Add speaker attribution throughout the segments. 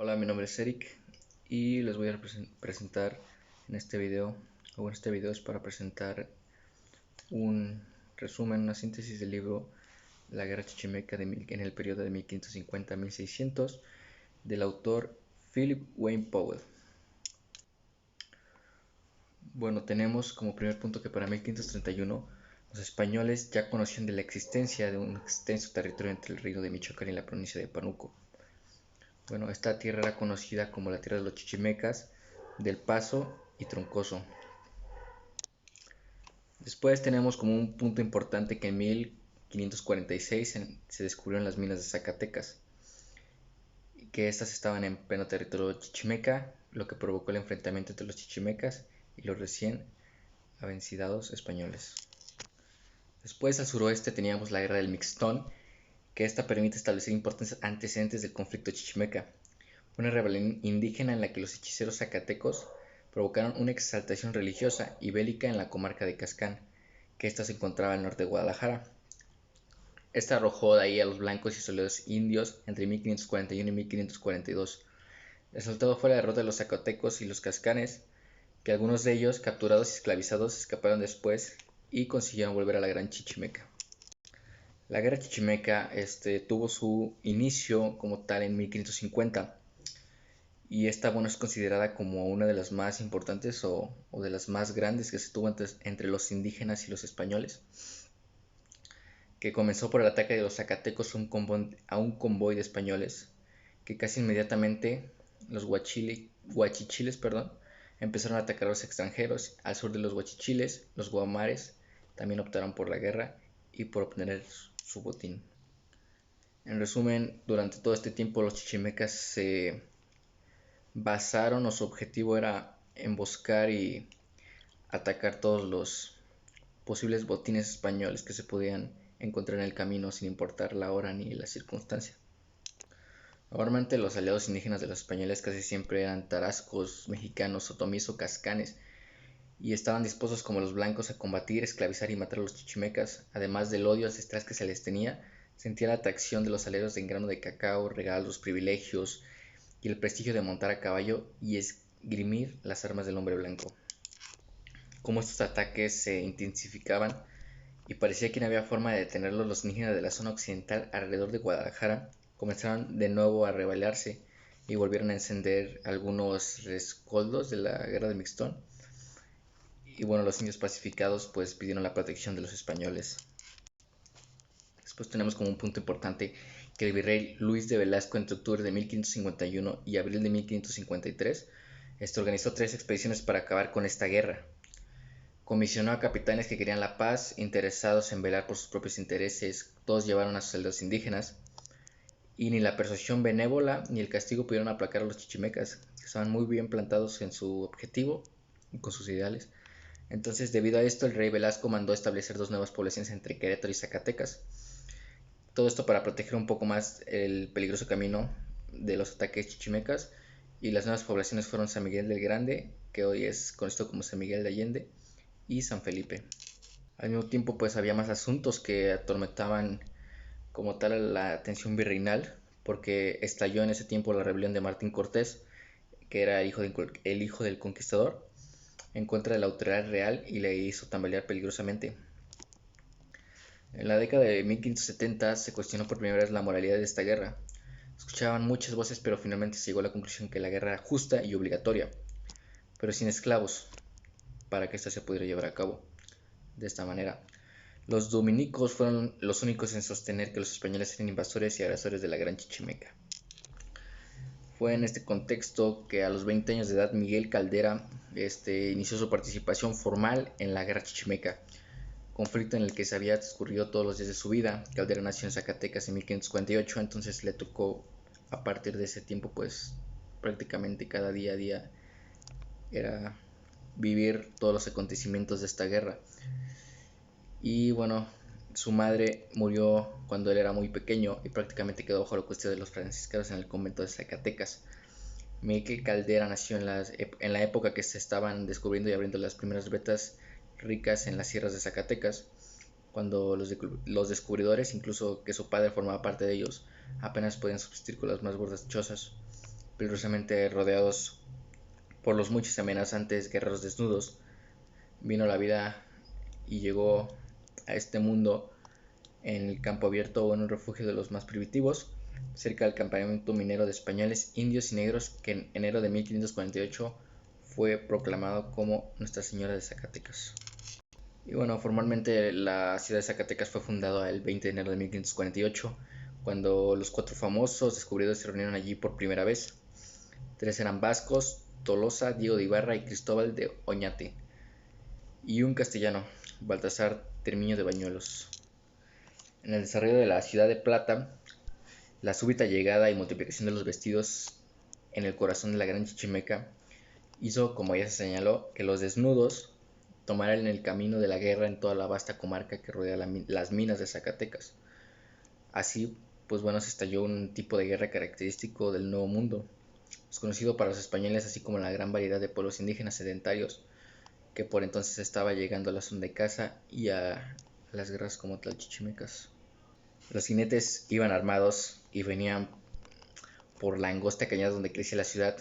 Speaker 1: Hola, mi nombre es Eric y les voy a presentar en este video, este video es para presentar un resumen, una síntesis del libro La Guerra Chichimeca en el periodo de 1550 a 1600 del autor Philip Wayne Powell. Bueno, tenemos como primer punto que para 1531 los españoles ya conocían de la existencia de un extenso territorio entre el reino de Michoacán y la provincia de Pánuco. Bueno, esta tierra era conocida como la tierra de los chichimecas, del Paso y Troncoso. Después tenemos como un punto importante que en 1546 se descubrieron las minas de Zacatecas, que estas estaban en pleno territorio chichimeca, lo que provocó el enfrentamiento entre los chichimecas y los recién avencidados españoles. Después al suroeste teníamos la guerra del Mixtón, que esta permite establecer importantes antecedentes del conflicto chichimeca, una rebelión indígena en la que los hechiceros zacatecos provocaron una exaltación religiosa y bélica en la comarca de Cascán, que ésta se encontraba al norte de Guadalajara. Esta arrojó de ahí a los blancos y soldados indios entre 1541 y 1542. El resultado fue la derrota de los zacatecos y los cascanes, que algunos de ellos, capturados y esclavizados, escaparon después y consiguieron volver a la Gran Chichimeca. La Guerra Chichimeca tuvo su inicio como tal en 1550 y esta es considerada como una de las más importantes o de las más grandes que se tuvo entre los indígenas y los españoles, que comenzó por el ataque de los zacatecos a un convoy de españoles, que casi inmediatamente los guachichiles empezaron a atacar a los extranjeros. Al sur de los guachichiles, los guamares también optaron por la guerra y por obtener su botín. En resumen, durante todo este tiempo los chichimecas se basaron o su objetivo era emboscar y atacar todos los posibles botines españoles que se podían encontrar en el camino sin importar la hora ni la circunstancia. Normalmente los aliados indígenas de los españoles casi siempre eran tarascos, mexicanos, otomíes o cascanes, y estaban dispuestos como los blancos a combatir, esclavizar y matar a los chichimecas. Además del odio ancestral que se les tenía, sentía la atracción de los aleros de grano de cacao, regalos, privilegios y el prestigio de montar a caballo y esgrimir las armas del hombre blanco. Como estos ataques se intensificaban y parecía que no había forma de detenerlos, los indígenas de la zona occidental alrededor de Guadalajara comenzaron de nuevo a rebelarse y volvieron a encender algunos rescoldos de la guerra de Mixtón. Y bueno, los indios pacificados pues pidieron la protección de los españoles. Después tenemos como un punto importante que el virrey Luis de Velasco entre octubre de 1551 y abril de 1553 organizó 3 expediciones para acabar con esta guerra. Comisionó a capitanes que querían la paz, interesados en velar por sus propios intereses. Todos llevaron a sus soldados indígenas, y ni la persuasión benévola ni el castigo pudieron aplacar a los chichimecas, que estaban muy bien plantados en su objetivo y con sus ideales. Entonces, debido a esto, el rey Velasco mandó establecer 2 nuevas poblaciones entre Querétaro y Zacatecas. Todo esto para proteger un poco más el peligroso camino de los ataques chichimecas, y las nuevas poblaciones fueron San Miguel del Grande, que hoy es conocido como San Miguel de Allende, y San Felipe. Al mismo tiempo pues había más asuntos que atormentaban como tal la atención virreinal, porque estalló en ese tiempo la rebelión de Martín Cortés, que era el hijo del conquistador, en contra de la autoridad real y le hizo tambalear peligrosamente. En la década de 1570 se cuestionó por primera vez la moralidad de esta guerra. Escuchaban muchas voces, pero finalmente se llegó a la conclusión que la guerra era justa y obligatoria, pero sin esclavos, para que ésta se pudiera llevar a cabo. De esta manera, los dominicos fueron los únicos en sostener que los españoles eran invasores y agresores de la Gran Chichimeca. Fue en este contexto que a los 20 años de edad Miguel Caldera inició su participación formal en la Guerra Chichimeca, conflicto en el que se había transcurrido todos los días de su vida. Caldera nació en Zacatecas en 1548, entonces le tocó a partir de ese tiempo pues prácticamente cada día a día era vivir todos los acontecimientos de esta guerra. Y bueno, su madre murió cuando él era muy pequeño y prácticamente quedó bajo la custodia de los franciscanos en el convento de Zacatecas. Miguel Caldera nació en la época que se estaban descubriendo y abriendo las primeras vetas ricas en las sierras de Zacatecas, cuando los descubridores, incluso que su padre formaba parte de ellos, apenas podían subsistir con las más burdas chozas. peligrosamente rodeados por los muchos y amenazantes guerreros desnudos, vino la vida y llegó a este mundo en el campo abierto o en un refugio de los más primitivos, cerca del campamento minero de españoles, indios y negros, que en enero de 1548 fue proclamado como Nuestra Señora de Zacatecas. Y bueno, formalmente la ciudad de Zacatecas fue fundada el 20 de enero de 1548, cuando los 4 famosos descubridores se reunieron allí por primera vez. 3 eran vascos: Tolosa, Diego de Ibarra y Cristóbal de Oñate, y un castellano, Baltasar Termiño de Bañuelos. En el desarrollo de la ciudad de Plata, la súbita llegada y multiplicación de los vestidos en el corazón de la gran Chichimeca hizo, como ya se señaló, que los desnudos tomaran el camino de la guerra en toda la vasta comarca que rodea las minas de Zacatecas. Así, pues bueno, se estalló un tipo de guerra característico del Nuevo Mundo, desconocido para los españoles, así como la gran variedad de pueblos indígenas sedentarios que por entonces estaba llegando a la zona de caza y a las guerras como tal chichimecas. Los jinetes iban armados y venían por la angosta cañada donde crecía la ciudad.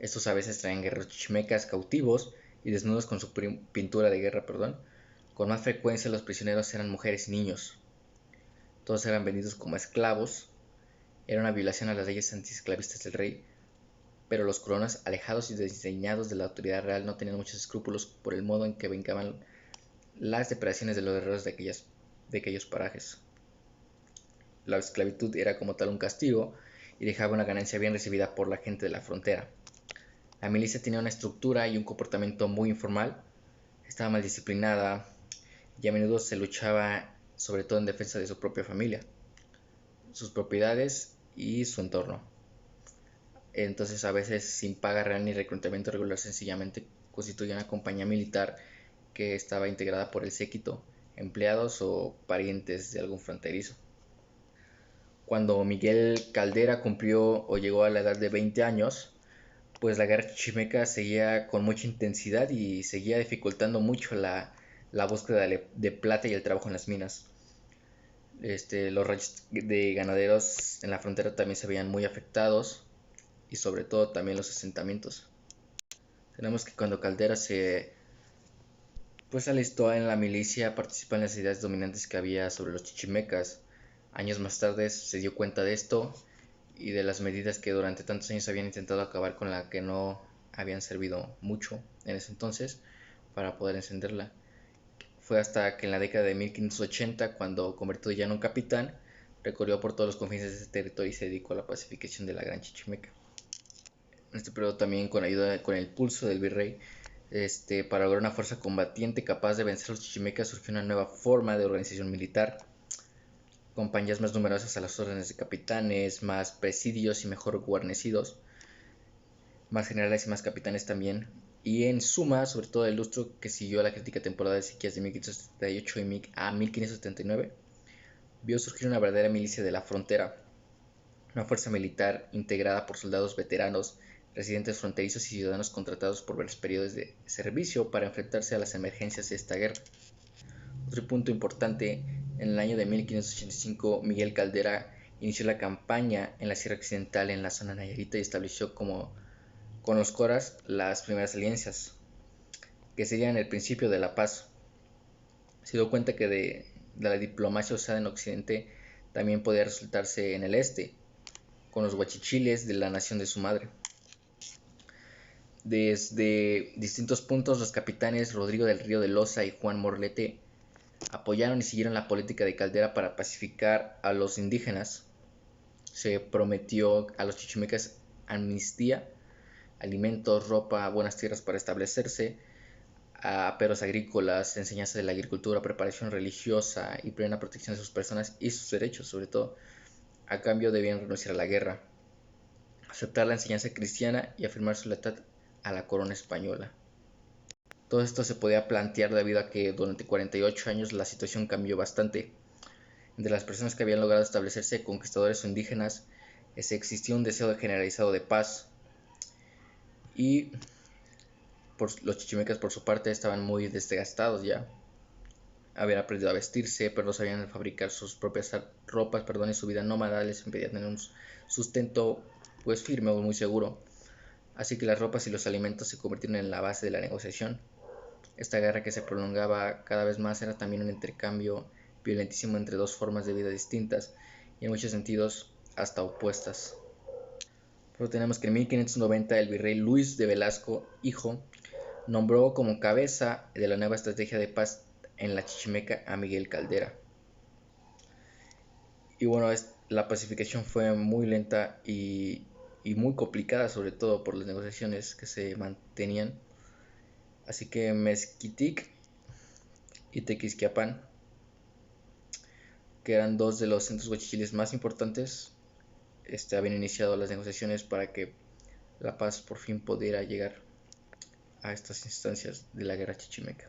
Speaker 1: Estos a veces traían guerreros chichimecas cautivos y desnudos con su pintura de guerra, Con más frecuencia los prisioneros eran mujeres y niños. Todos eran vendidos como esclavos. Era una violación a las leyes antiesclavistas del rey, pero los colonos, alejados y desdeñados de la autoridad real, no tenían muchos escrúpulos por el modo en que vengaban las depredaciones de los guerreros de aquellos parajes. La esclavitud era como tal un castigo y dejaba una ganancia bien recibida por la gente de la frontera. La milicia tenía una estructura y un comportamiento muy informal, estaba mal disciplinada y a menudo se luchaba sobre todo en defensa de su propia familia, sus propiedades y su entorno. Entonces, a veces sin paga real ni reclutamiento regular, sencillamente constituía una compañía militar que estaba integrada por el séquito, empleados o parientes de algún fronterizo. Cuando Miguel Caldera cumplió o llegó a la edad de 20 años, pues la guerra chichimeca seguía con mucha intensidad y seguía dificultando mucho la búsqueda de plata y el trabajo en las minas. Los ranchos de ganaderos en la frontera también se veían muy afectados, y sobre todo también los asentamientos. Tenemos que cuando Caldera se alistó en la milicia, participó en las ideas dominantes que había sobre los chichimecas. Años más tarde se dio cuenta de esto y de las medidas que durante tantos años habían intentado acabar con la que no habían servido mucho en ese entonces para poder encenderla. Fue hasta que en la década de 1580, cuando convertido ya en un capitán, recorrió por todos los confines de ese territorio y se dedicó a la pacificación de la Gran Chichimeca. En este periodo también, con el pulso del virrey, para lograr una fuerza combatiente capaz de vencer a los chichimecas, surgió una nueva forma de organización militar: compañías más numerosas a las órdenes de capitanes, más presidios y mejor guarnecidos, más generales y más capitanes también. Y en suma, sobre todo el lustro que siguió a la crítica temporada de sequías de 1578 a 1579, vio surgir una verdadera milicia de la frontera, una fuerza militar integrada por soldados veteranos, residentes fronterizos y ciudadanos contratados por varios periodos de servicio para enfrentarse a las emergencias de esta guerra. Otro punto importante: en el año de 1585 Miguel Caldera inició la campaña en la Sierra Occidental, en la zona Nayarita, y estableció con los coras las primeras alianzas, que serían el principio de la paz. Se dio cuenta que de la diplomacia usada en Occidente también podía resultarse en el este, con los huachichiles de la nación de su madre. Desde distintos puntos, los capitanes Rodrigo del Río de Loza y Juan Morlete apoyaron y siguieron la política de Caldera para pacificar a los indígenas. Se prometió a los chichimecas amnistía, alimentos, ropa, buenas tierras para establecerse, aperos agrícolas, enseñanza de la agricultura, preparación religiosa y plena protección de sus personas y sus derechos. Sobre todo, a cambio debían renunciar a la guerra, aceptar la enseñanza cristiana y afirmar su lealtad a la corona española. Todo esto se podía plantear debido a que durante 48 años la situación cambió bastante. Entre las personas que habían logrado establecerse, conquistadores o indígenas, existía un deseo generalizado de paz, y los chichimecas por su parte estaban muy desgastados ya. Habían aprendido a vestirse, pero no sabían fabricar sus propias ropas, y su vida nómada les impedía tener un sustento pues firme o muy seguro, así que las ropas y los alimentos se convirtieron en la base de la negociación. Esta guerra, que se prolongaba cada vez más, era también un intercambio violentísimo entre dos formas de vida distintas y en muchos sentidos hasta opuestas. Pero tenemos que en 1590 el virrey Luis de Velasco, hijo, nombró como cabeza de la nueva estrategia de paz en la Chichimeca a Miguel Caldera. Y bueno, la pacificación fue muy lenta y muy complicada, sobre todo por las negociaciones que se mantenían. Así que Mezquitic y Tequisquiapan, que eran dos de los centros guachichiles más importantes, habían iniciado las negociaciones para que la paz por fin pudiera llegar a estas instancias de la guerra chichimeca.